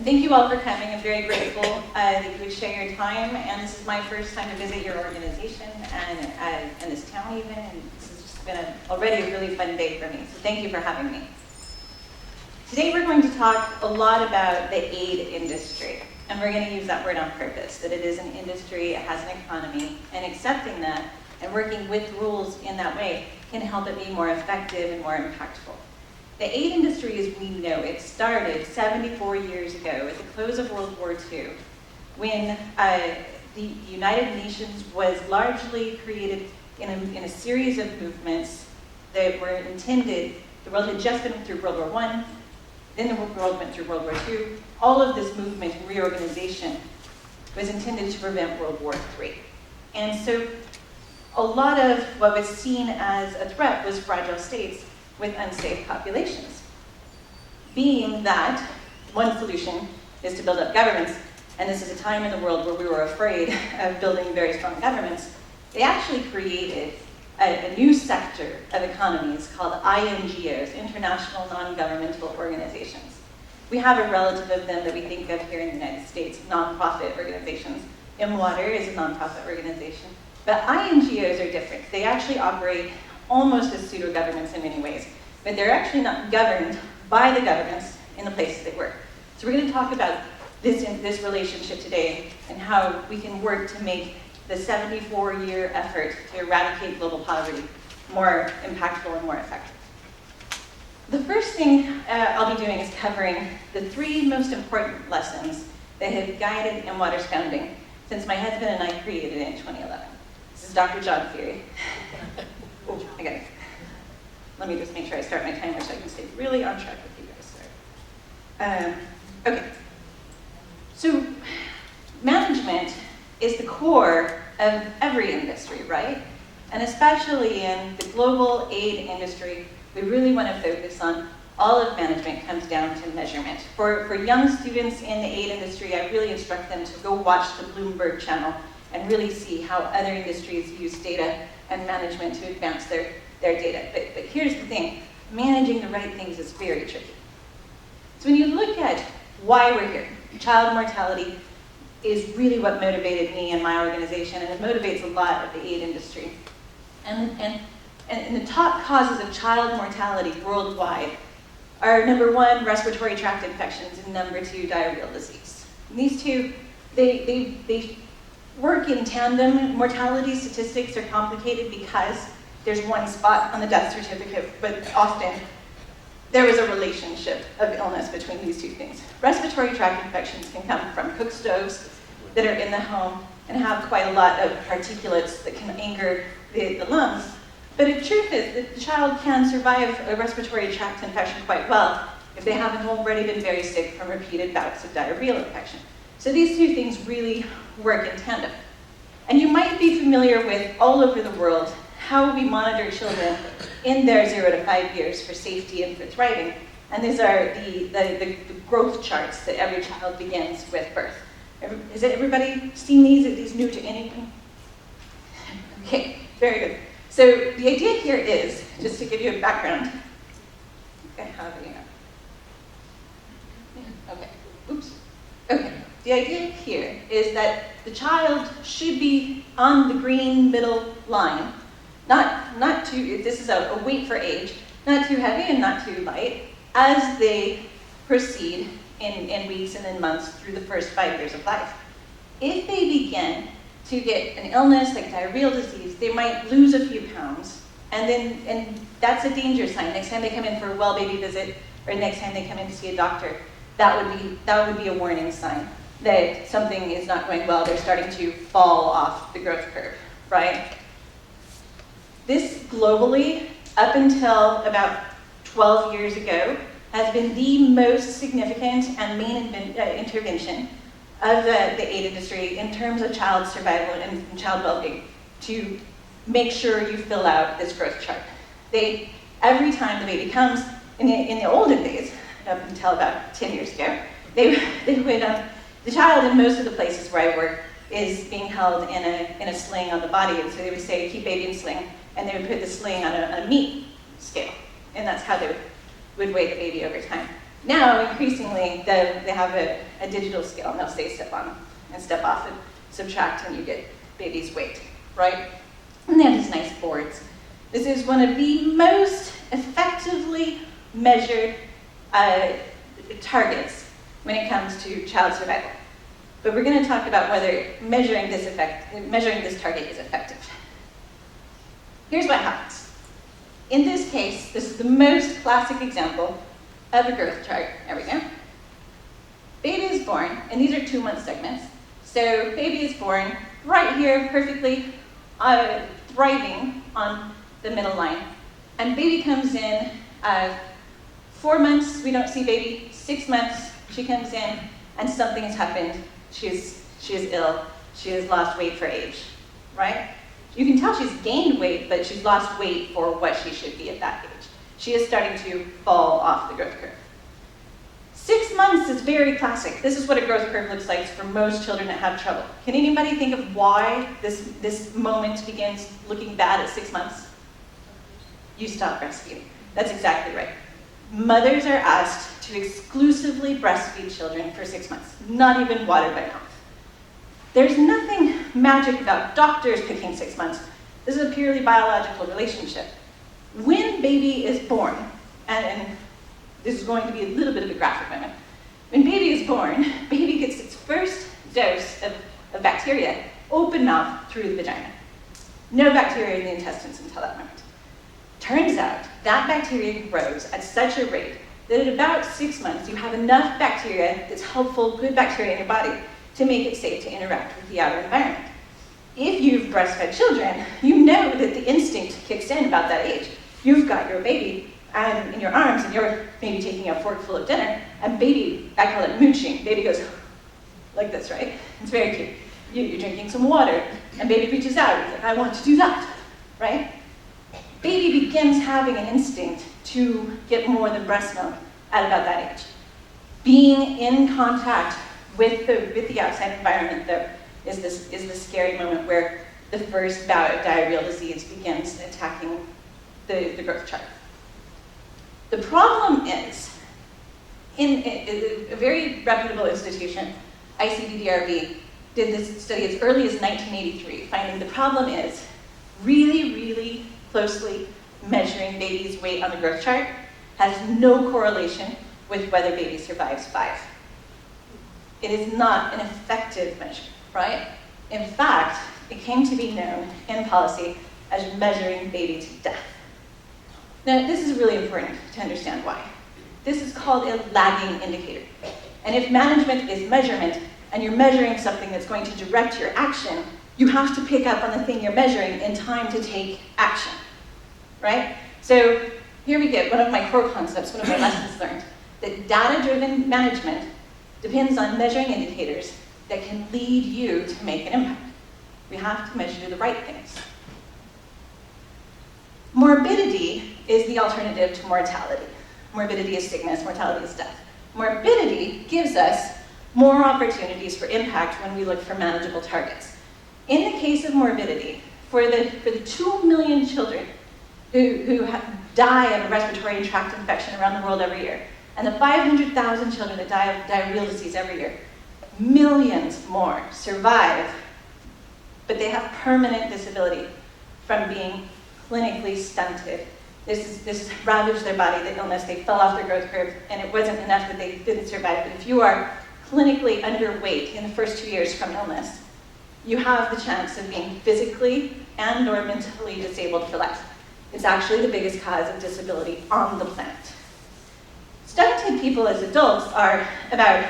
Thank you all for coming. I'm very grateful that you would share your time. And this is my first time to visit your organization and this town even. And this has just been already a really fun day for me. So thank you for having me. Today we're going to talk a lot about the aid industry. And we're going to use that word on purpose, that it is an industry, it has an economy, and accepting that and working with rules in that way can help it be more effective and more impactful. The aid industry as we know it started 74 years ago at the close of World War II, when the United Nations was largely created in a series of movements that were intended. The world had just been through World War I, then the world went through World War II. All of this movement and reorganization was intended to prevent World War III. And so a lot of what was seen as a threat was fragile states with unsafe populations. Being that one solution is to build up governments, and this is a time in the world where we were afraid of building very strong governments, they actually created a new sector of economies called INGOs, International Non-Governmental Organizations. We have a relative of them that we think of here in the United States, nonprofit organizations. Water is a nonprofit organization. But INGOs are different. They actually operate almost as pseudo-governments in many ways, but they're actually not governed by the governments in the places they work. So we're going to talk about this relationship today and how we can work to make the 74-year effort to eradicate global poverty more impactful and more effective. The first thing I'll be doing is covering the 3 most important lessons that have guided Water's founding since my husband and I created it in 2011. This is Dr. John Fury. Oh, I got it. Let me just make sure I start my timer so I can stay really on track with you guys. Okay. So management is the core of every industry, right? And especially in the global aid industry, we really want to focus on all of management comes down to measurement. For young students in the aid industry, I really instruct them to go watch the Bloomberg channel and really see how other industries use data and management to advance their data. But here's the thing, managing the right things is very tricky. So when you look at why we're here, child mortality is really what motivated me and my organization, and it motivates a lot of the aid industry. And the top causes of child mortality worldwide are number 1, respiratory tract infections, and number 2, diarrheal disease. And these two, they work in tandem. Mortality statistics are complicated because there's one spot on the death certificate, but often there is a relationship of illness between these two things. Respiratory tract infections can come from cook stoves that are in the home and have quite a lot of particulates that can anger the lungs. But the truth is that the child can survive a respiratory tract infection quite well if they haven't already been very sick from repeated bouts of diarrheal infection. So these two things really work in tandem. And you might be familiar with, all over the world, how we monitor children in their 0 to 5 years for safety and for thriving. And these are the growth charts that every child begins with birth. Has everybody seen these? Are these new to anything? Okay, very good. So the idea here is, just to give you a background, okay, oops, okay. The idea here is that the child should be on the green middle line, not too, this is a weight for age, not too heavy and not too light, as they proceed in weeks and in months through the first 5 years of life. If they begin to get an illness like diarrheal disease, they might lose a few pounds, and that's a danger sign. Next time they come in for a well baby visit, or next time they come in to see a doctor, that would be a warning sign that something is not going well. They're starting to fall off the growth curve, right? This globally, up until about 12 years ago, has been the most significant and main intervention of the aid industry in terms of child survival and child well-being, to make sure you fill out this growth chart. Every time the baby comes, in the olden days, up until about 10 years ago, they would, the child in most of the places where I work is being held in a sling on the body, and so they would say, keep baby in sling, and they would put the sling on a meat scale, and that's how they would weigh the baby over time. Now, increasingly, they have a digital scale, and they'll say step on and step off and subtract, and you get baby's weight, right? And they have these nice boards. This is one of the most effectively measured targets when it comes to child survival. But we're going to talk about whether measuring this target is effective. Here's what happens. In this case, this is the most classic example of a growth chart. There we go. Baby is born, and these are 2-month segments. So baby is born right here, perfectly thriving on the middle line. And baby comes in 4 months, we don't see baby. 6 months, she comes in, and something has happened. She is ill. She has lost weight for age, right? You can tell she's gained weight, but she's lost weight for what she should be at that age. She is starting to fall off the growth curve. 6 months is very classic. This is what a growth curve looks like for most children that have trouble. Can anybody think of why this moment begins looking bad at 6 months? You stop breastfeeding. That's exactly right. Mothers are asked to exclusively breastfeed children for 6 months, not even water by mouth. There's nothing magic about doctors picking 6 months. This is a purely biological relationship. When baby is born, and this is going to be a little bit of a graphic moment. When baby is born, baby gets its first dose of bacteria, open mouth through the vagina. No bacteria in the intestines until that moment. Turns out that bacteria grows at such a rate that at about 6 months, you have enough bacteria that's helpful, good bacteria in your body to make it safe to interact with the outer environment. If you've breastfed children, you know that the instinct kicks in about that age. You've got your baby in your arms, and you're maybe taking a fork full of dinner, and baby, I call it mooching. Baby goes like this, right? It's very cute. You're drinking some water, and baby reaches out. He's like, I want to do that, right? Baby begins having an instinct to get more than breast milk at about that age. Being in contact with the outside environment, though, is the scary moment where the first bout of diarrheal disease begins attacking the growth chart. The problem is, in a very reputable institution, ICBDRB did this study as early as 1983, finding the problem is really, really closely measuring baby's weight on the growth chart has no correlation with whether baby survives 5. It is not an effective measure, right? In fact, it came to be known in policy as measuring baby to death. Now, this is really important to understand why. This is called a lagging indicator. And if management is measurement, and you're measuring something that's going to direct your action, you have to pick up on the thing you're measuring in time to take action, right? So here we get one of my core concepts, one of my lessons learned, that data-driven management depends on measuring indicators that can lead you to make an impact. We have to measure the right things. Morbidity is the alternative to mortality. Morbidity is sickness, mortality is death. Morbidity gives us more opportunities for impact when we look for manageable targets. In the case of morbidity, for the 2 million children who die of a respiratory tract infection around the world every year, and the 500,000 children that die of diarrheal disease every year, millions more survive, but they have permanent disability from being clinically stunted. This has ravaged their body, the illness, they fell off their growth curve, and it wasn't enough that they didn't survive. But if you are clinically underweight in the first 2 years from illness, you have the chance of being physically and or mentally disabled for life. It's actually the biggest cause of disability on the planet. Stunted people as adults are about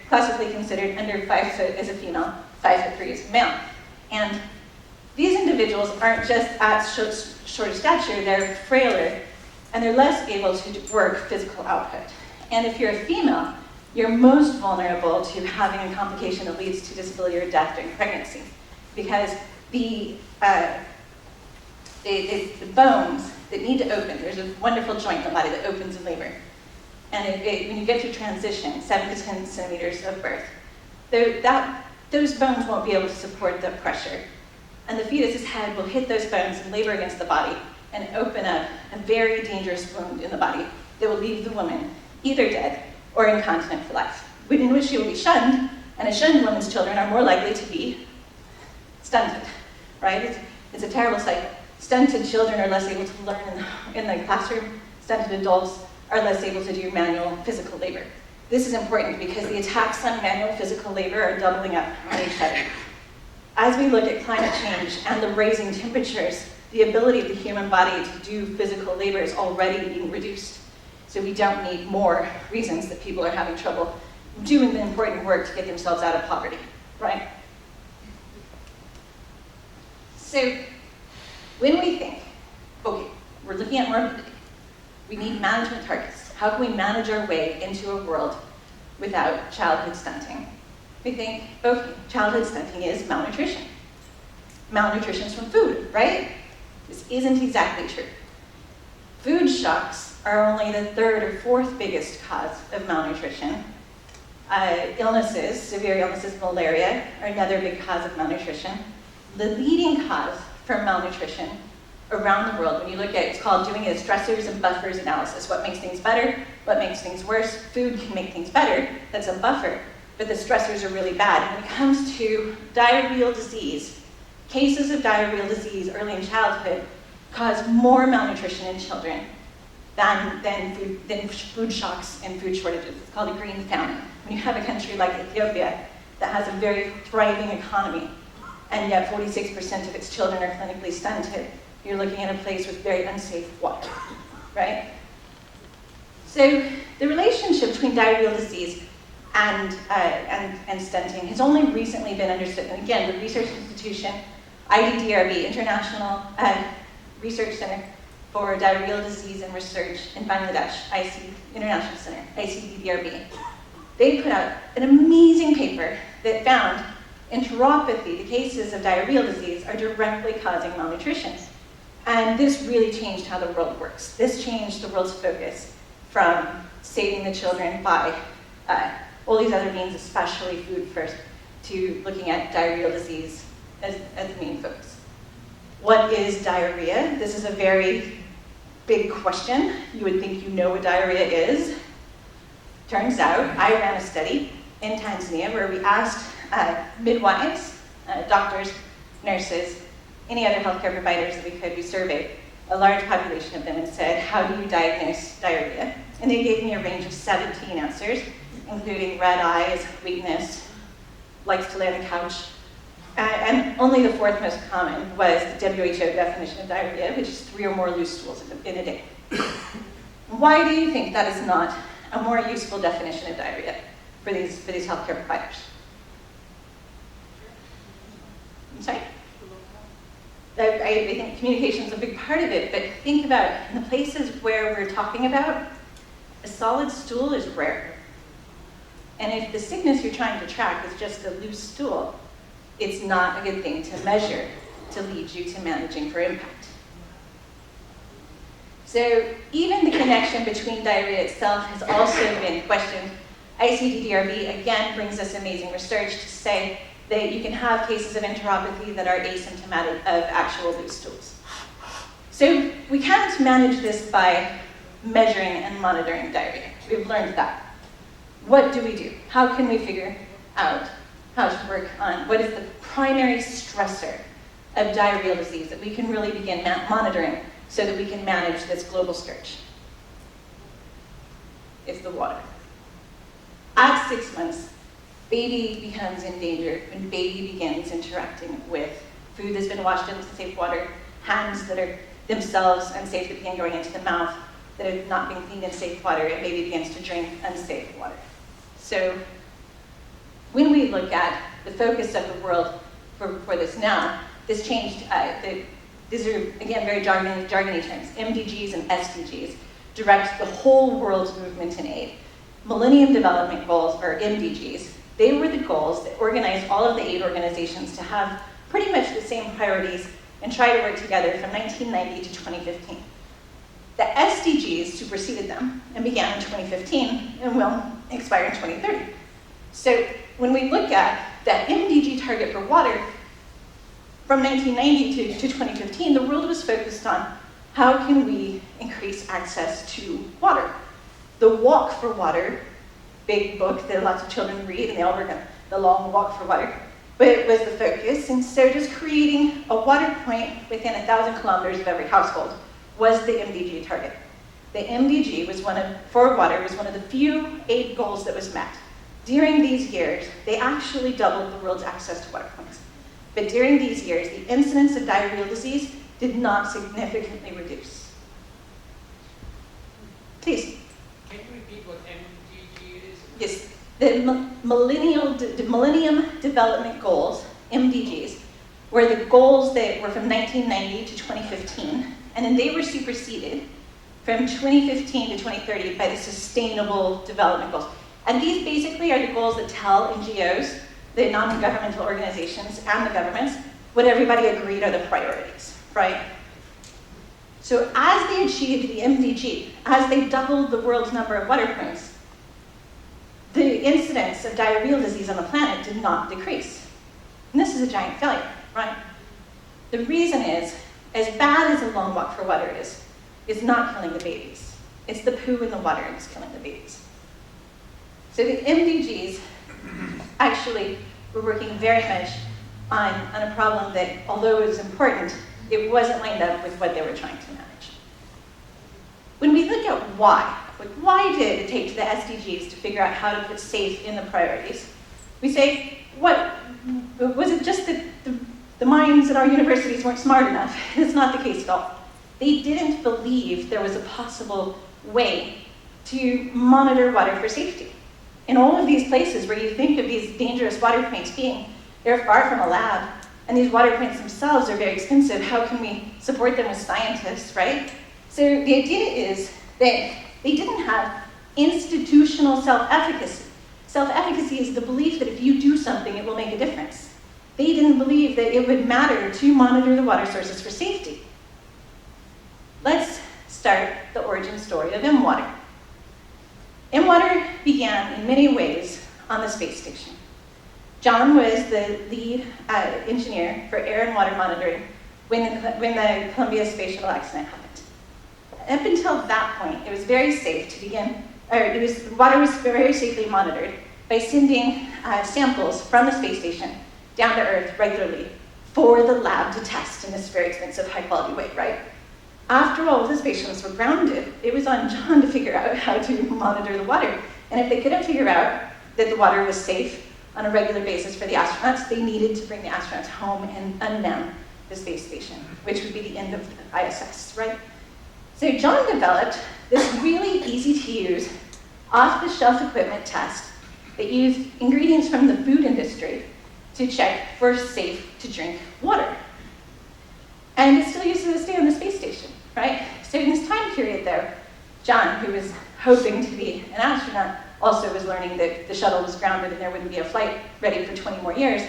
classically considered under 5 foot as a female, 5'3" as a male. And these individuals aren't just at shorter stature, they're frailer, and they're less able to work physical output. And if you're a female, you're most vulnerable to having a complication that leads to disability or death during pregnancy, because the bones that need to open, there's a wonderful joint in the body that opens in labor. And when you get to transition, 7 to 10 centimeters of birth, those bones won't be able to support the pressure. And the fetus's head will hit those bones and labor against the body and open up a very dangerous wound in the body that will leave the woman either dead or incontinent for life, in which she will be shunned, and a shunned woman's children are more likely to be stunted, right? It's a terrible cycle. Stunted children are less able to learn in the classroom. Stunted adults are less able to do manual physical labor. This is important because the attacks on manual physical labor are doubling up on each other. As we look at climate change and the rising temperatures, the ability of the human body to do physical labor is already being reduced. So we don't need more reasons that people are having trouble doing the important work to get themselves out of poverty, right? So when we think, okay, we're looking at morbidity, we need management targets. How can we manage our way into a world without childhood stunting? We think, okay, childhood stunting is malnutrition. Malnutrition is from food, right? This isn't exactly true. Food shocks are only the third or fourth biggest cause of malnutrition. Illnesses, severe illnesses, malaria, are another big cause of malnutrition. The leading cause for malnutrition around the world, when you look at it, it's called doing a stressors and buffers analysis. What makes things better? What makes things worse? Food can make things better. That's a buffer. But the stressors are really bad. When it comes to diarrheal disease, cases of diarrheal disease early in childhood cause more malnutrition in children than food shocks and food shortages. It's called a green famine. When you have a country like Ethiopia that has a very thriving economy, and yet 46% of its children are clinically stunted, you're looking at a place with very unsafe water, right? So the relationship between diarrheal disease and stunting has only recently been understood. And again, the research institution, IDDRB, International Research Center for Diarrheal Disease and Research in Bangladesh, International Center, ICDDRB, they put out an amazing paper that found enteropathy, the cases of diarrheal disease, are directly causing malnutrition. And this really changed how the world works. This changed the world's focus from saving the children by all these other means, especially food first, to looking at diarrheal disease as the main focus. What is diarrhea? This is a very big question. You would think you know what diarrhea is. Turns out, I ran a study in Tanzania where we asked midwives, doctors, nurses, any other healthcare providers that we could. We surveyed a large population of them and said, how do you diagnose diarrhea? And they gave me a range of 17 answers, including red eyes, weakness, likes to lay on the couch. And only the fourth most common was the WHO definition of diarrhea, which is 3 or more loose stools in a day. Why do you think that is not a more useful definition of diarrhea for these healthcare providers? I'm sorry? I think communication is a big part of it, but think about in the places where we're talking about, a solid stool is rare. And if the sickness you're trying to track is just a loose stool, it's not a good thing to measure to lead you to managing for impact. So even the connection between diarrhea itself has also been questioned. ICDDRB again brings us amazing research to say that you can have cases of enteropathy that are asymptomatic of actual loose stools. So we can't manage this by measuring and monitoring diarrhea. We've learned that. What do we do? How can we figure out how to work on what is the primary stressor of diarrheal disease that we can really begin monitoring so that we can manage this global scourge? It's the water. At 6 months, baby becomes endangered when baby begins interacting with food that's been washed in safe water, hands that are themselves unsafe that begin going into the mouth, that have not been cleaned in safe water, and baby begins to drink unsafe water. So when we look at the focus of the world for this now, this changed. These are, again, very jargony terms. Mdgs and Stds direct the whole world's movement in aid. Millennium Development Goals, or MDGs, they were the goals that organized all of the aid organizations to have pretty much the same priorities and try to work together from 1990 to 2015. The SDGs superseded them and began in 2015 and will expire in 2030. So when we look at that Ndg target for water, from 1990 to 2015, the world was focused on how can we increase access to water. the Walk for Water, big book that lots of children read, and they all work on the long walk for water, but it was the focus. And so just creating a water point within 1,000 kilometers of every household was the Mdg target. The Mdg for water was one of the few aid goals that was met. During these years, they actually doubled the world's access to water points. But during these years, the incidence of diarrheal disease did not significantly reduce. Please. Can you repeat what Mdg is? Yes. The Millennium Development Goals, MDGs, were the goals that were from 1990 to 2015, and then they were superseded from 2015 to 2030 by the Sustainable Development Goals. And these basically are the goals that tell NGOs, the non-governmental organizations, and the governments what everybody agreed are the priorities, right? So as they achieved the MDG, as they doubled the world's number of water points, the incidence of diarrheal disease on the planet did not decrease. And this is a giant failure, right? The reason is, as bad as a long walk for water is, it's not killing the babies. It's the poo in the water that's killing the babies. So the MDGs actually were working very much on a problem that, although it was important, it wasn't lined up with what they were trying to manage. When we look at why did it take to the SDGs to figure out how to put safe in the priorities? We say, what, was it just that the minds at our universities weren't smart enough? It's not the case at all. They didn't believe there was a possible way to monitor water for safety. In all of these places where you think of these dangerous water points being, they're far from a lab, and these water points themselves are very expensive. How can we support them as scientists, right? So the idea is that they didn't have institutional self-efficacy. Self-efficacy is the belief that if you do something, it will make a difference. They didn't believe that it would matter to monitor the water sources for safety. Let's start the origin story of M-Water. M-Water began in many ways on the space station. John was the lead engineer for air and water monitoring when the Columbia Space Shuttle accident happened. Up until that point, it was very safe to begin, water was very safely monitored by sending samples from the space station down to Earth regularly for the lab to test in this very expensive, high-quality way, right? After all of the space shuttles were grounded, it was on John to figure out how to monitor the water. And if they couldn't figure out that the water was safe on a regular basis for the astronauts, they needed to bring the astronauts home and unman the space station, which would be the end of the ISS, right? So John developed this really easy-to-use, off-the-shelf equipment test that used ingredients from the food industry to check for safe-to-drink water. And it's still used to this day on the space station, right? So in this time period, though, John, who was hoping to be an astronaut, also was learning that the shuttle was grounded and there wouldn't be a flight ready for 20 more years,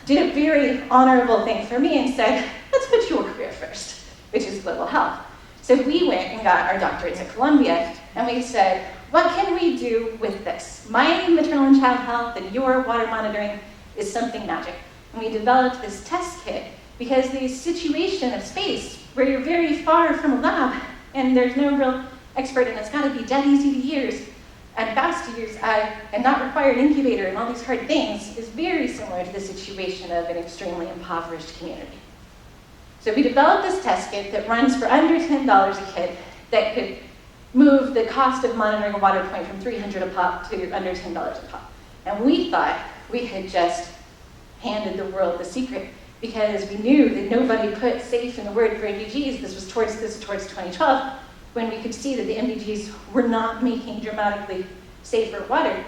did a very honorable thing for me and said, let's put your career first, which is global health. So we went and got our doctorates at Columbia, and we said, what can we do with this? My maternal and child health and your water monitoring is something magic. And we developed this test kit because the situation of space, where you're very far from a lab, and there's no real expert, and it's got to be dead easy to use, and fast to use, and not require an incubator and all these hard things, is very similar to the situation of an extremely impoverished community. So we developed this test kit that runs for under $10 a kit that could move the cost of monitoring a water point from $300 a pop to under $10 a pop. And we thought we had just handed the world the secret because we knew that nobody put safe in the word for MDGs. This was towards 2012, when we could see that the MDGs were not making dramatically safer water.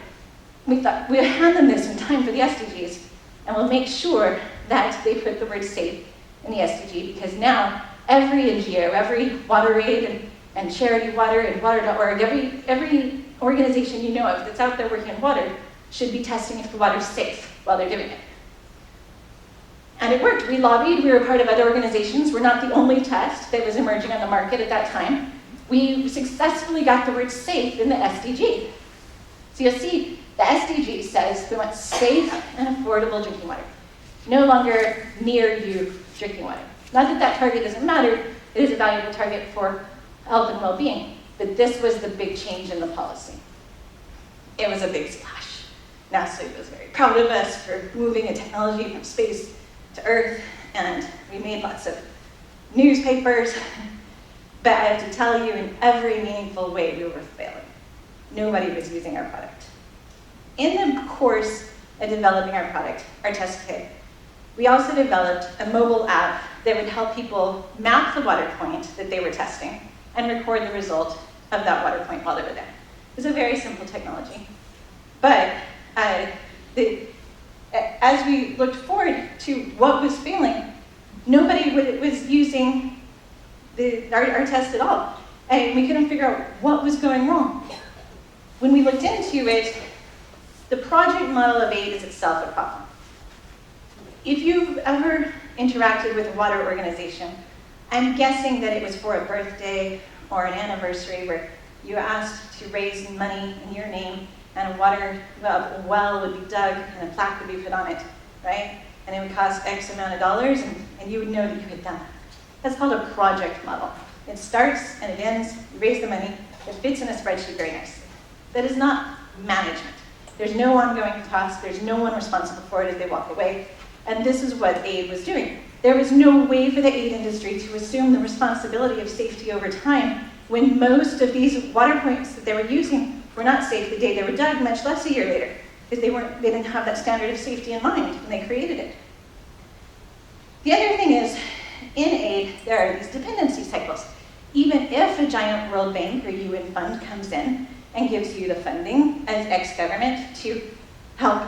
We thought we'll hand them this in time for the SDGs, and we'll make sure that they put the word safe in the SDG, because now every NGO, every water aid and charity water and water.org, every organization you know of that's out there working in water should be testing if the water's safe while they're doing it. And it worked. We lobbied. We were part of other organizations. We're not the only test that was emerging on the market at that time. We successfully got the word safe in the SDG. So you'll see the SDG says we want safe and affordable drinking water. No longer near you drinking water. Not that that target doesn't matter. It is a valuable target for health and well-being. But this was the big change in the policy. It was a big splash. NASA was very proud of us for moving a technology from space to Earth, and we made lots of newspapers. But I have to tell you, in every meaningful way, we were failing. Nobody was using our product. In the course of developing our product, our test kit, we also developed a mobile app that would help people map the water point that they were testing and record the result of that water point while they were there. It was a very simple technology. But as we looked forward to what was failing, nobody was using our test at all. And we couldn't figure out what was going wrong. When we looked into it, the project model of aid is itself a problem. If you've ever interacted with a water organization, I'm guessing that it was for a birthday or an anniversary where you asked to raise money in your name and a well would be dug and a plaque would be put on it, right? And it would cost X amount of dollars and you would know that you had done that. That's called a project model. It starts and it ends, you raise the money, it fits in a spreadsheet very nicely. That is not management. There's no ongoing cost, there's no one responsible for it as they walk away. And this is what aid was doing. There was no way for the aid industry to assume the responsibility of safety over time when most of these water points that they were using were not safe the day they were dug, much less a year later, because they didn't have that standard of safety in mind when they created it. The other thing is, in aid, there are these dependency cycles. Even if a giant World Bank or UN fund comes in and gives you the funding as ex-government to help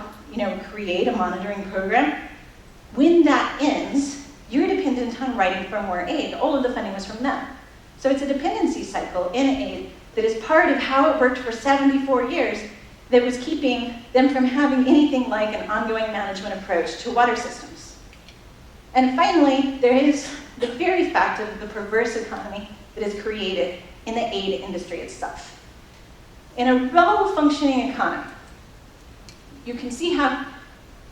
create a monitoring program, when that ends, you're dependent on writing for more aid. All of the funding was from them. So it's a dependency cycle in aid that is part of how it worked for 74 years that was keeping them from having anything like an ongoing management approach to water systems. And finally, there is the very fact of the perverse economy that is created in the aid industry itself. In a well-functioning economy, you can see how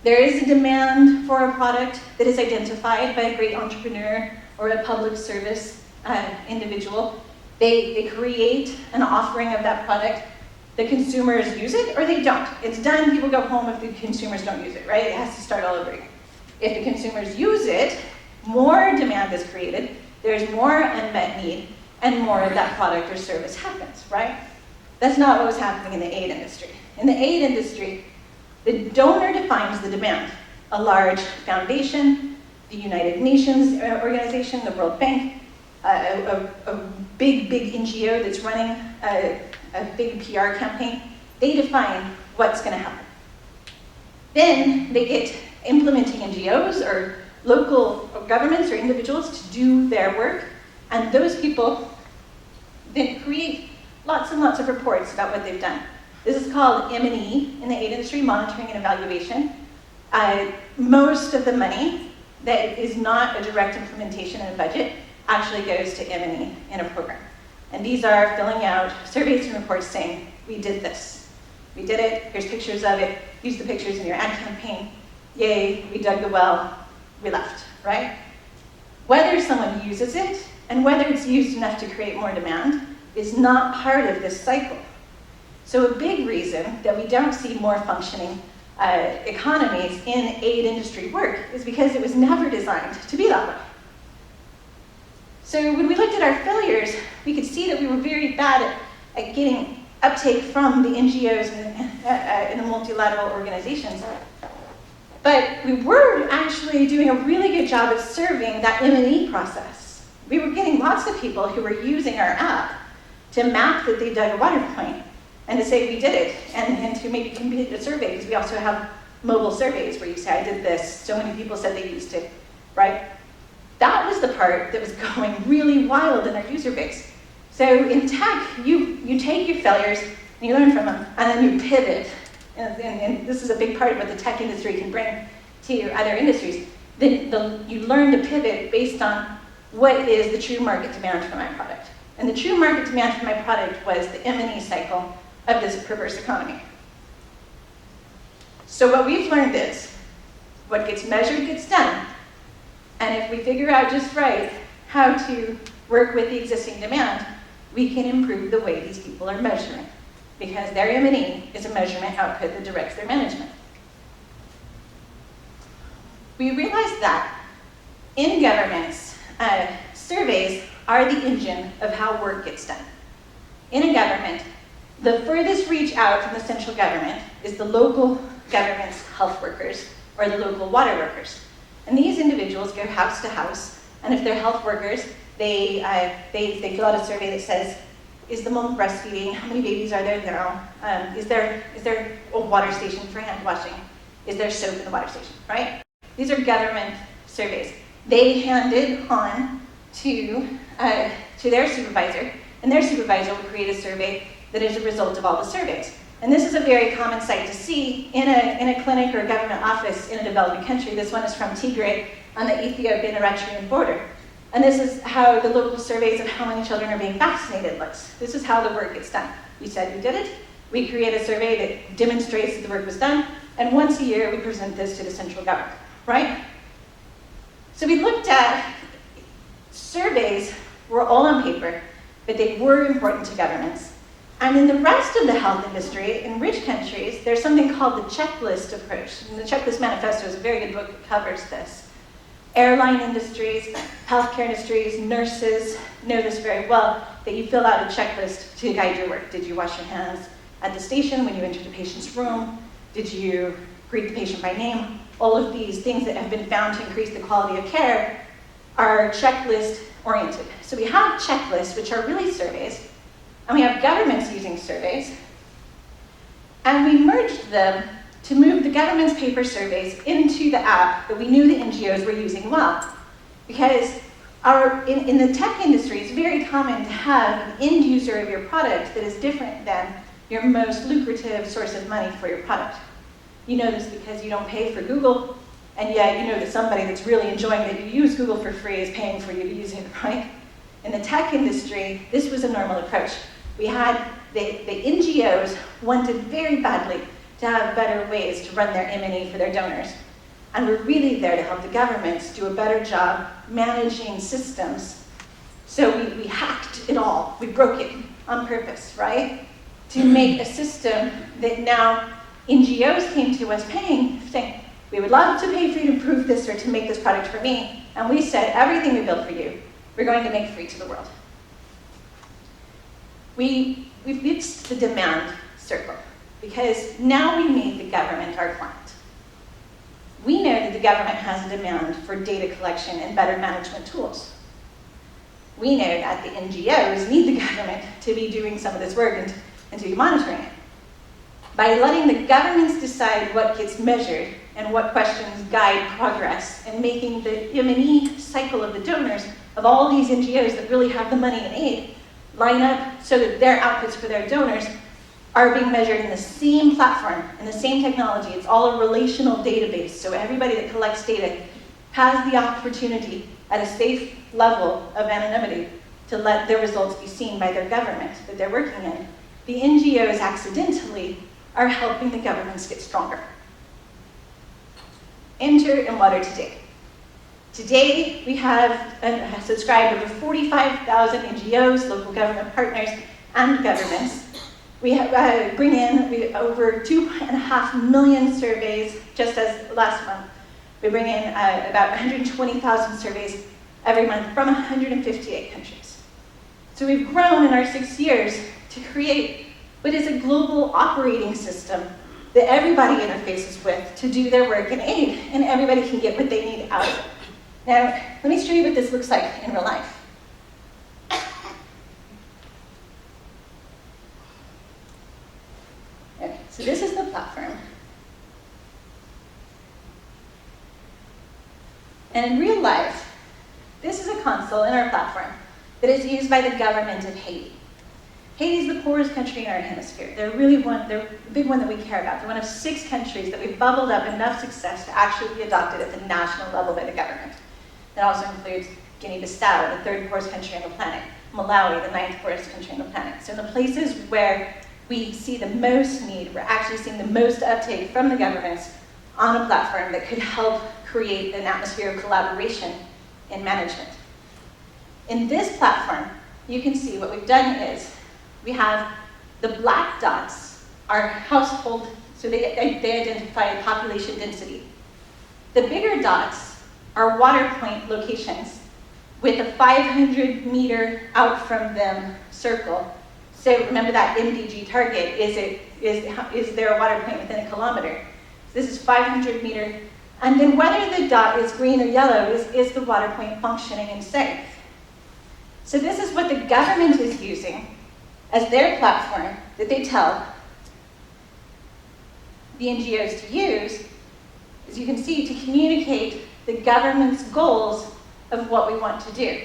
there is a demand for a product that is identified by a great entrepreneur or a public service individual. They create an offering of that product. The consumers use it or they don't. It's done, people go home if the consumers don't use it, right? It has to start all over again. If the consumers use it, more demand is created, there's more unmet need, and more of that product or service happens, right? That's not what was happening in the aid industry. In the aid industry, the donor defines the demand. A large foundation, the United Nations organization, the World Bank, a big NGO that's running a big PR campaign, they define what's going to happen. Then they get implementing NGOs or local governments or individuals to do their work, and those people then create lots and lots of reports about what they've done. This is called M&E in the aid industry, monitoring and evaluation. Most of the money that is not a direct implementation in a budget actually goes to M&E in a program. And these are filling out surveys and reports saying, we did this. We did it, here's pictures of it, use the pictures in your ad campaign. Yay, we dug the well, we left, right? Whether someone uses it and whether it's used enough to create more demand is not part of this cycle. So a big reason that we don't see more functioning economies in aid industry work is because it was never designed to be that way. So when we looked at our failures, we could see that we were very bad at getting uptake from the NGOs and the multilateral organizations. But we were actually doing a really good job of serving that M&E process. We were getting lots of people who were using our app to map that they dug a water point and to say we did it, and to maybe complete a survey, because we also have mobile surveys where you say, I did this, so many people said they used it, right? That was the part that was going really wild in our user base. So in tech, you take your failures, and you learn from them, and then you pivot. And this is a big part of what the tech industry can bring to other industries. Then you learn to pivot based on what is the true market demand for my product. And the true market demand for my product was the M&E cycle of this perverse economy. So what we've learned is, what gets measured gets done. And if we figure out just right how to work with the existing demand, we can improve the way these people are measuring, because their M&E is a measurement output that directs their management. We realized that in governments, surveys are the engine of how work gets done. In a government, the furthest reach out from the central government is the local government's health workers or the local water workers. And these individuals go house to house, and if they're health workers, they fill out a survey that says, is the mom breastfeeding? How many babies are there now? Is there a water station for hand washing? Is there soap in the water station, right? These are government surveys. They hand it on to their supervisor, and their supervisor will create a survey that is a result of all the surveys. And this is a very common sight to see in a clinic or a government office in a developing country. This one is from Tigray on the Ethiopian-Eritrean border. And this is how the local surveys of how many children are being vaccinated looks. This is how the work gets done. We said we did it. We create a survey that demonstrates that the work was done. And once a year, we present this to the central government, right? So we looked at surveys were all on paper, but they were important to governments. And in the rest of the health industry, in rich countries, there's something called the checklist approach. And the Checklist Manifesto is a very good book that covers this. Airline industries, healthcare industries, nurses know this very well, that you fill out a checklist to guide your work. Did you wash your hands at the station when you entered the patient's room? Did you greet the patient by name? All of these things that have been found to increase the quality of care are checklist oriented. So we have checklists, which are really surveys, and we have governments using surveys, and we merged them to move the government's paper surveys into the app that we knew the NGOs were using well. Because in the tech industry, it's very common to have an end user of your product that is different than your most lucrative source of money for your product. You know this because you don't pay for Google, and yet you know that somebody that's really enjoying that you use Google for free is paying for you to use it, right? In the tech industry, this was a normal approach. We had the NGOs wanted very badly to have better ways to run their M&E for their donors. And we're really there to help the governments do a better job managing systems. So we hacked it all. We broke it on purpose, right? To make a system that now NGOs came to us saying, we would love to pay for you to improve this or to make this product for me. And we said, everything we built for you, we're going to make free to the world. We've reached the demand circle, because now we made the government our client. We know that the government has a demand for data collection and better management tools. We know that the NGOs need the government to be doing some of this work and to be monitoring it. By letting the governments decide what gets measured and what questions guide progress, and making the M&E cycle of the donors of all these NGOs that really have the money and aid line up so that their outputs for their donors are being measured in the same platform, in the same technology. It's all a relational database, so everybody that collects data has the opportunity at a safe level of anonymity to let their results be seen by their government that they're working in. The NGOs accidentally are helping the governments get stronger. Enter in water today. Today, we have subscribed over 45,000 NGOs, local government partners, and governments. We bring in over 2.5 million surveys just as last month. We bring in about 120,000 surveys every month from 158 countries. So we've grown in our 6 years to create what is a global operating system that everybody interfaces with to do their work in aid, and everybody can get what they need out of it. Now, let me show you what this looks like in real life. Okay, so this is the platform. And in real life, this is a console in our platform that is used by the government of Haiti. Haiti is the poorest country in our hemisphere. They're a big one that we care about. They're one of 6 countries that we've bubbled up enough success to actually be adopted at the national level by the government. That also includes Guinea-Bissau, the 3rd poorest country on the planet, Malawi, the 9th poorest country on the planet. So in the places where we see the most need, we're actually seeing the most uptake from the governments on a platform that could help create an atmosphere of collaboration in management. In this platform, you can see what we've done is we have the black dots are household, so they identify population density. The bigger dots are water point locations with a 500 meter out from them circle. So remember that Mdg target, is there a water point within a kilometer? So this is 500 meter. And then whether the dot is green or yellow is the water point functioning and safe. So this is what the government is using as their platform that they tell the NGOs to use, as you can see, to communicate the government's goals of what we want to do.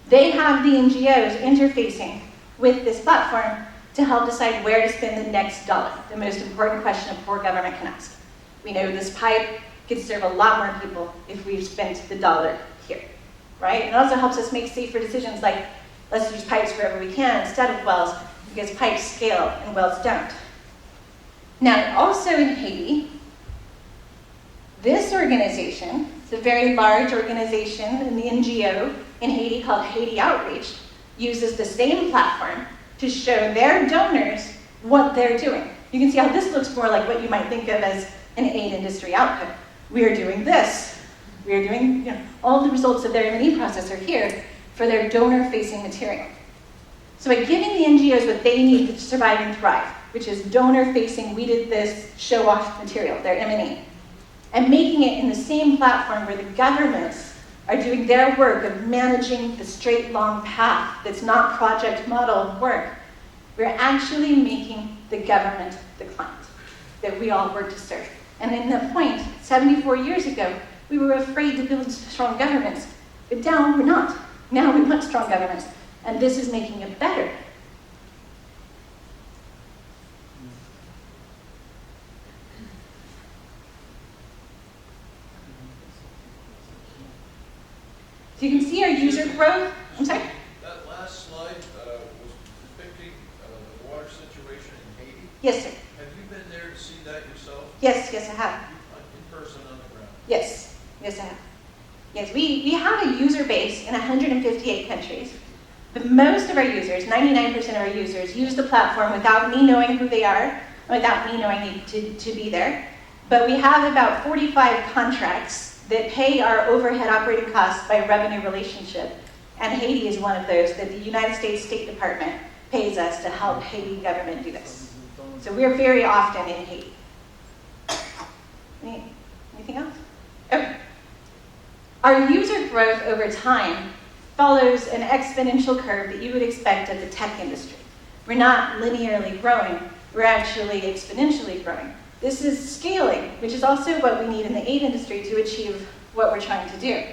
They have the NGOs interfacing with this platform to help decide where to spend the next dollar, the most important question a poor government can ask. We know this pipe could serve a lot more people if we spent the dollar here, right? And it also helps us make safer decisions like, let's use pipes wherever we can instead of wells, because pipes scale and wells don't. Now, also in Haiti, this organization, it's a very large organization in the NGO in Haiti called Haiti Outreach, uses the same platform to show their donors what they're doing. You can see how this looks more like what you might think of as an aid industry output. We are doing this. We are doing, all the results of their M&E process are here for their donor-facing material. So by giving the NGOs what they need to survive and thrive, which is donor-facing, we did this show-off material, their M&E, and making it in the same platform where the governments are doing their work of managing the straight, long path that's not project model work, we're actually making the government the client that we all work to serve. And in the point, 74 years ago, we were afraid to build strong governments, but now we're not. Now we want strong governments, and this is making it better. So you can see our user growth. I'm sorry? That last slide was depicting the water situation in Haiti. Yes, sir. Have you been there to see that yourself? Yes, I have. In person on the ground? Yes, I have. Yes, we have a user base in 158 countries. But most of our users, 99% of our users, use the platform without me knowing who they are, without me knowing to be there. But we have about 45 contracts that pay our overhead operating costs by revenue relationship. And Haiti is one of those that the United States State Department pays us to help Haiti government do this. So we're very often in Haiti. Anything else? Okay. Our user growth over time follows an exponential curve that you would expect of the tech industry. We're not linearly growing, we're actually exponentially growing. This is scaling, which is also what we need in the aid industry to achieve what we're trying to do.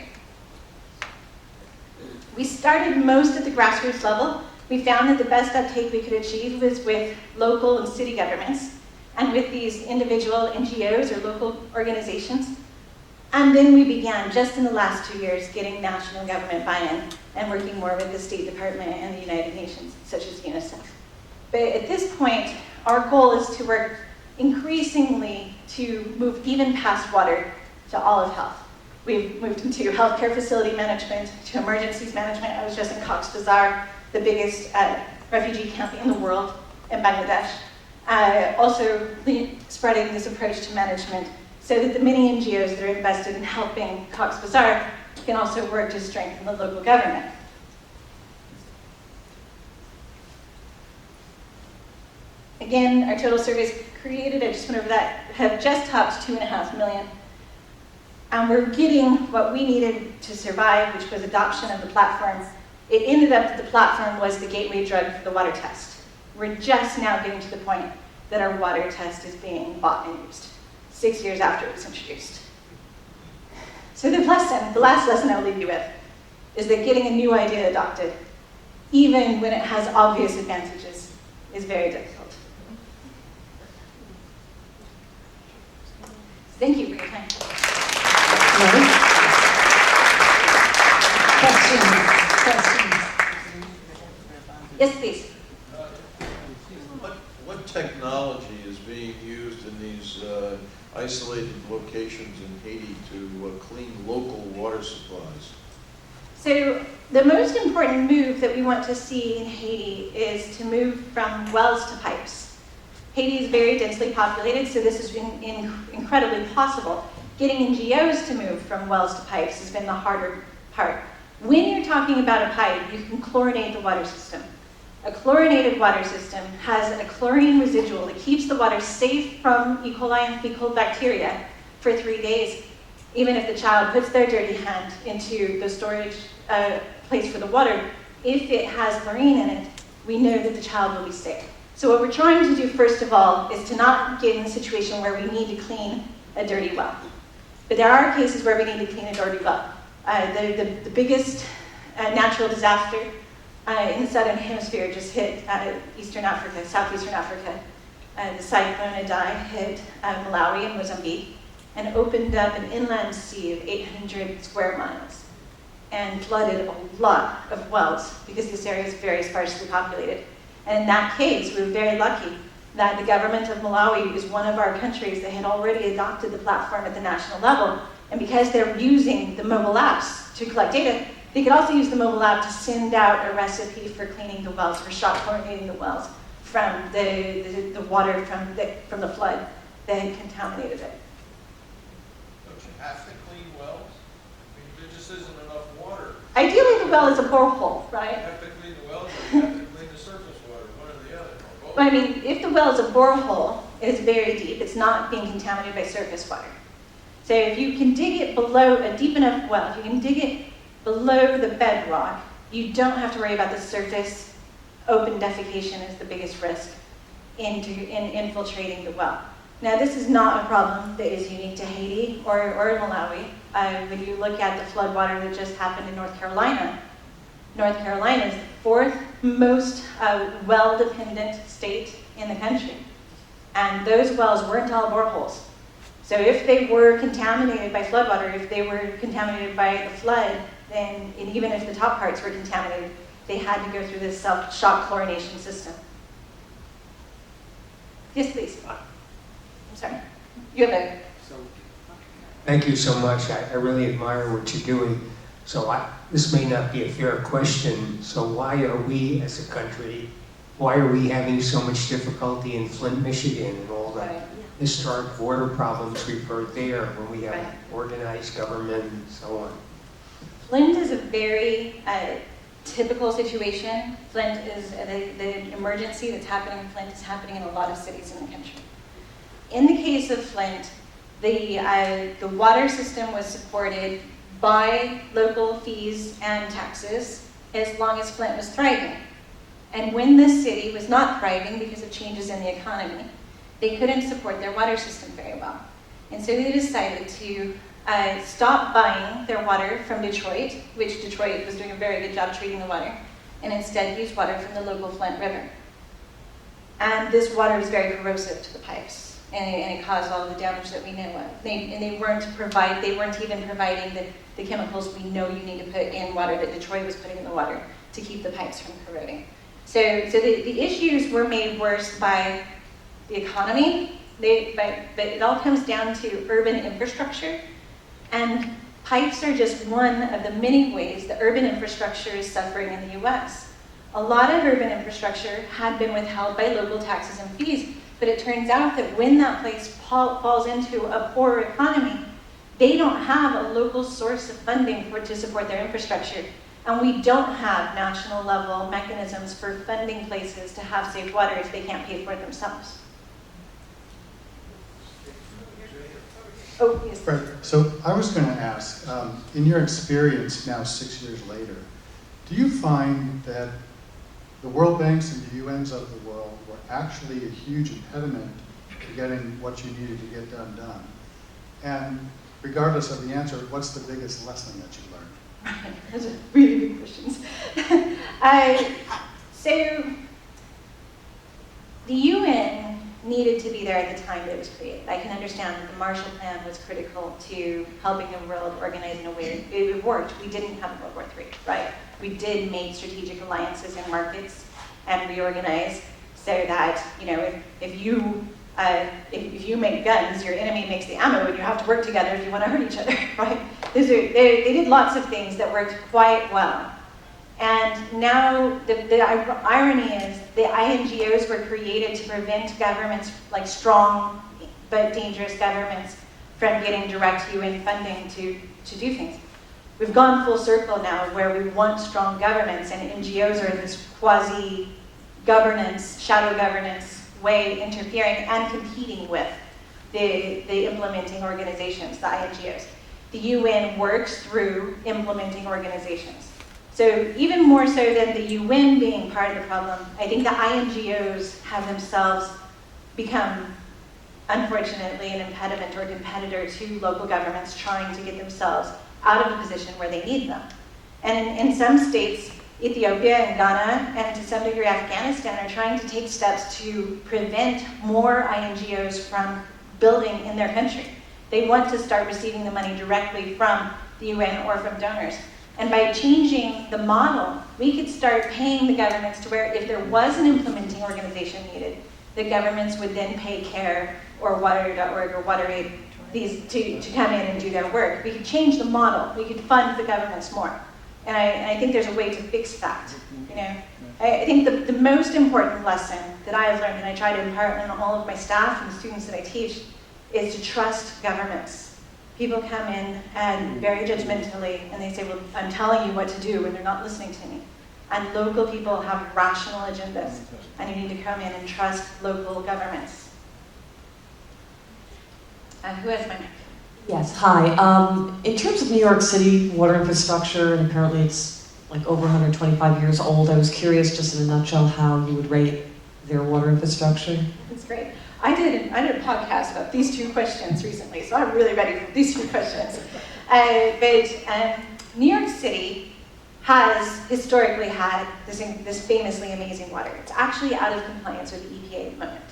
We started most at the grassroots level. We found that the best uptake we could achieve was with local and city governments and with these individual NGOs or local organizations. And then we began, just in the last 2 years, getting national government buy-in and working more with the State Department and the United Nations, such as UNICEF. But at this point, our goal is to work increasingly to move even past water to all of health. We've moved into healthcare facility management, to emergencies management. I was just in Cox's Bazar, the biggest refugee camp in the world in Bangladesh. Also spreading this approach to management so that the many NGOs that are invested in helping Cox's Bazar can also work to strengthen the local government. Again, our total surveys created, I just went over that, have just topped 2.5 million. And we're getting what we needed to survive, which was adoption of the platform. It ended up that the platform was the gateway drug for the water test. We're just now getting to the point that our water test is being bought and used, 6 years after it was introduced. So the last lesson I'll leave you with, is that getting a new idea adopted, even when it has obvious advantages, is very difficult. Thank you for your time. Questions? Yes, please. What technology is being used in these isolated locations in Haiti to clean local water supplies? So the most important move that we want to see in Haiti is to move from wells to pipes. Haiti is very densely populated, so this has been incredibly possible. Getting NGOs to move from wells to pipes has been the harder part. When you're talking about a pipe, you can chlorinate the water system. A chlorinated water system has a chlorine residual that keeps the water safe from E. coli and fecal bacteria for 3 days. Even if the child puts their dirty hand into the storage place for the water, if it has chlorine in it, we know that the child will be sick. So what we're trying to do, first of all, is to not get in a situation where we need to clean a dirty well. But there are cases where we need to clean a dirty well. The biggest natural disaster in the southern hemisphere just hit Eastern Africa, southeastern Africa. The cyclone Ndg hit Malawi and Mozambique and opened up an inland sea of 800 square miles and flooded a lot of wells because this area is very sparsely populated. And in that case, we were very lucky that the government of Malawi is one of our countries that had already adopted the platform at the national level. And because they're using the mobile apps to collect data, they could also use the mobile app to send out a recipe for cleaning the wells, for shock chlorinating the wells from the water from the flood that had contaminated it. Don't you have to clean wells? I mean, there just isn't enough water. Ideally, the well is a borehole, You right? have to clean the wells, or you have to clean the surface water, one or the other, or both. But I mean, if the well is a borehole, it's very deep. It's not being contaminated by surface water. So if you can dig it below a deep enough well, if you can dig it below the bedrock, you don't have to worry about the surface. Open defecation is the biggest risk in infiltrating the well. Now, this is not a problem that is unique to Haiti or Malawi. When you look at the floodwater that just happened in North Carolina is the fourth most well-dependent state in the country. And those wells weren't all boreholes. So if they were contaminated by floodwater, if they were contaminated by the flood, then, and even if the top parts were contaminated, they had to go through this self-shock chlorination system. Yes, please. I'm sorry. You have a... Thank you so much. I really admire what you're doing. So this may not be a fair question. So why are we as a country, why are we having so much difficulty in Flint, Michigan and all the historic border problems we've heard there when we have organized government and so on? Flint is a very typical situation. Flint is, the emergency that's happening in Flint is happening in a lot of cities in the country. In the case of Flint, the water system was supported by local fees and taxes as long as Flint was thriving. And when this city was not thriving because of changes in the economy, they couldn't support their water system very well. And so they decided to stop buying their water from Detroit, which Detroit was doing a very good job treating the water, and instead use water from the local Flint River. And this water is very corrosive to the pipes, and it caused all the damage that we know of. They weren't even providing the chemicals we know you need to put in water that Detroit was putting in the water to keep the pipes from corroding. So the issues were made worse by the economy, but it all comes down to urban infrastructure. And pipes are just one of the many ways that urban infrastructure is suffering in the US. A lot of urban infrastructure had been withheld by local taxes and fees, but it turns out that when that place falls into a poor economy, they don't have a local source of funding to support their infrastructure. And we don't have national level mechanisms for funding places to have safe water if they can't pay for it themselves. Oh, yes. Right. So I was going to ask, in your experience now 6 years later, do you find that the World Banks and the UNs of the world were actually a huge impediment to getting what you needed to get done? And regardless of the answer, what's the biggest lesson that you learned? Those are really good questions. So the UN needed to be there at the time that it was created. I can understand that the Marshall Plan was critical to helping the world organize in a way. It worked. We didn't have World War III, right? We did make strategic alliances in markets and reorganize so that, if you If you make guns, your enemy makes the ammo, and you have to work together if you want to hurt each other, right? They did lots of things that worked quite well. And now the irony is the INGOs were created to prevent governments, like strong but dangerous governments, from getting direct UN funding to do things. We've gone full circle now where we want strong governments, and NGOs are this quasi-governance, shadow governance way interfering and competing with the implementing organizations, the INGOs. The UN works through implementing organizations. So even more so than the UN being part of the problem, I think the INGOs have themselves become, unfortunately, an impediment or competitor to local governments trying to get themselves out of a position where they need them. And in some states, Ethiopia and Ghana, and to some degree Afghanistan, are trying to take steps to prevent more INGOs from building in their country. They want to start receiving the money directly from the UN or from donors. And by changing the model, we could start paying the governments to where if there was an implementing organization needed, the governments would then pay CARE or Water.org or WaterAid these to come in and do their work. We could change the model. We could fund the governments more. And I think there's a way to fix that. You know, I think the most important lesson that I have learned, and I try to impart on all of my staff and the students that I teach, is to trust governments. People come in and very judgmentally, and they say, well, I'm telling you what to do, and they're not listening to me. And local people have rational agendas, and you need to come in and trust local governments. Who has my mic? Yes, hi. In terms of New York City water infrastructure, and apparently it's like over 125 years old, I was curious, just in a nutshell, how you would rate their water infrastructure. That's great. I did a podcast about these two questions recently, so I'm really ready for these two questions. But New York City has historically had this famously amazing water. It's actually out of compliance with the EPA at the moment.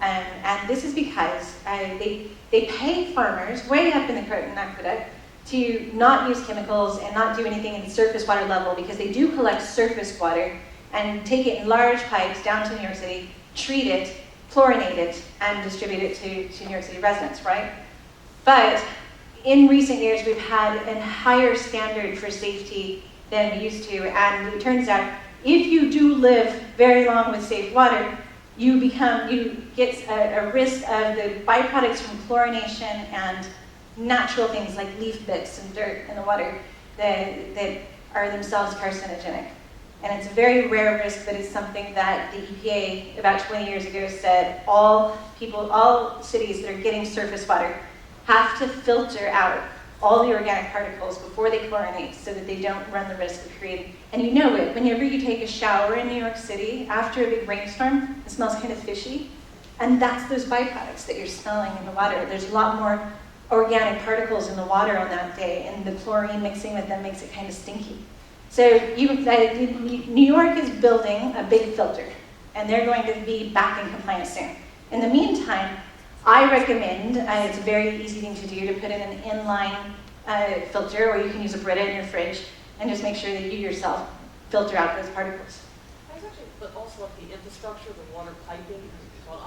And this is because they pay farmers way up in the Croton Aqueduct to not use chemicals and not do anything in the surface water level, because they do collect surface water and take it in large pipes down to New York City, treat it, chlorinate it, and distribute it to New York City residents, right? But in recent years, we've had a higher standard for safety than we used to, and it turns out if you do live very long with safe water, you get a risk of the byproducts from chlorination and natural things like leaf bits and dirt in the water that are themselves carcinogenic. And it's a very rare risk, but it's something that the EPA about 20 years ago said all cities that are getting surface water have to filter out all the organic particles before they chlorinate so that they don't run the risk of creating. And you know it, whenever you take a shower in New York City after a big rainstorm, it smells kind of fishy. And that's those byproducts that you're smelling in the water. There's a lot more organic particles in the water on that day, and the chlorine mixing with them makes it kind of stinky. So New York is building a big filter, and they're going to be back in compliance soon. In the meantime, I recommend, it's a very easy thing to do, to put in an inline filter, or you can use a Brita in your fridge, and just make sure that you yourself filter out those particles. But also like the infrastructure, the water piping,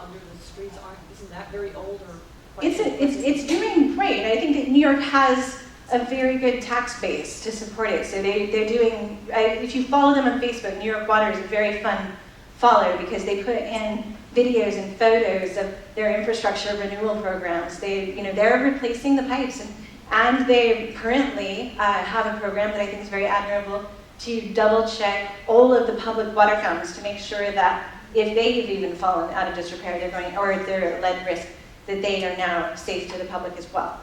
under the streets, isn't that very old or? It's doing great. I think that New York has a very good tax base to support it. So they're doing, if you follow them on Facebook, New York Water is a very fun follow, because they put in videos and photos of their infrastructure renewal programs. They're replacing the pipes, and they currently have a program that I think is very admirable to double check all of the public water fountains to make sure that if they've even fallen out of disrepair, or if they're at lead risk, that they are now safe to the public as well.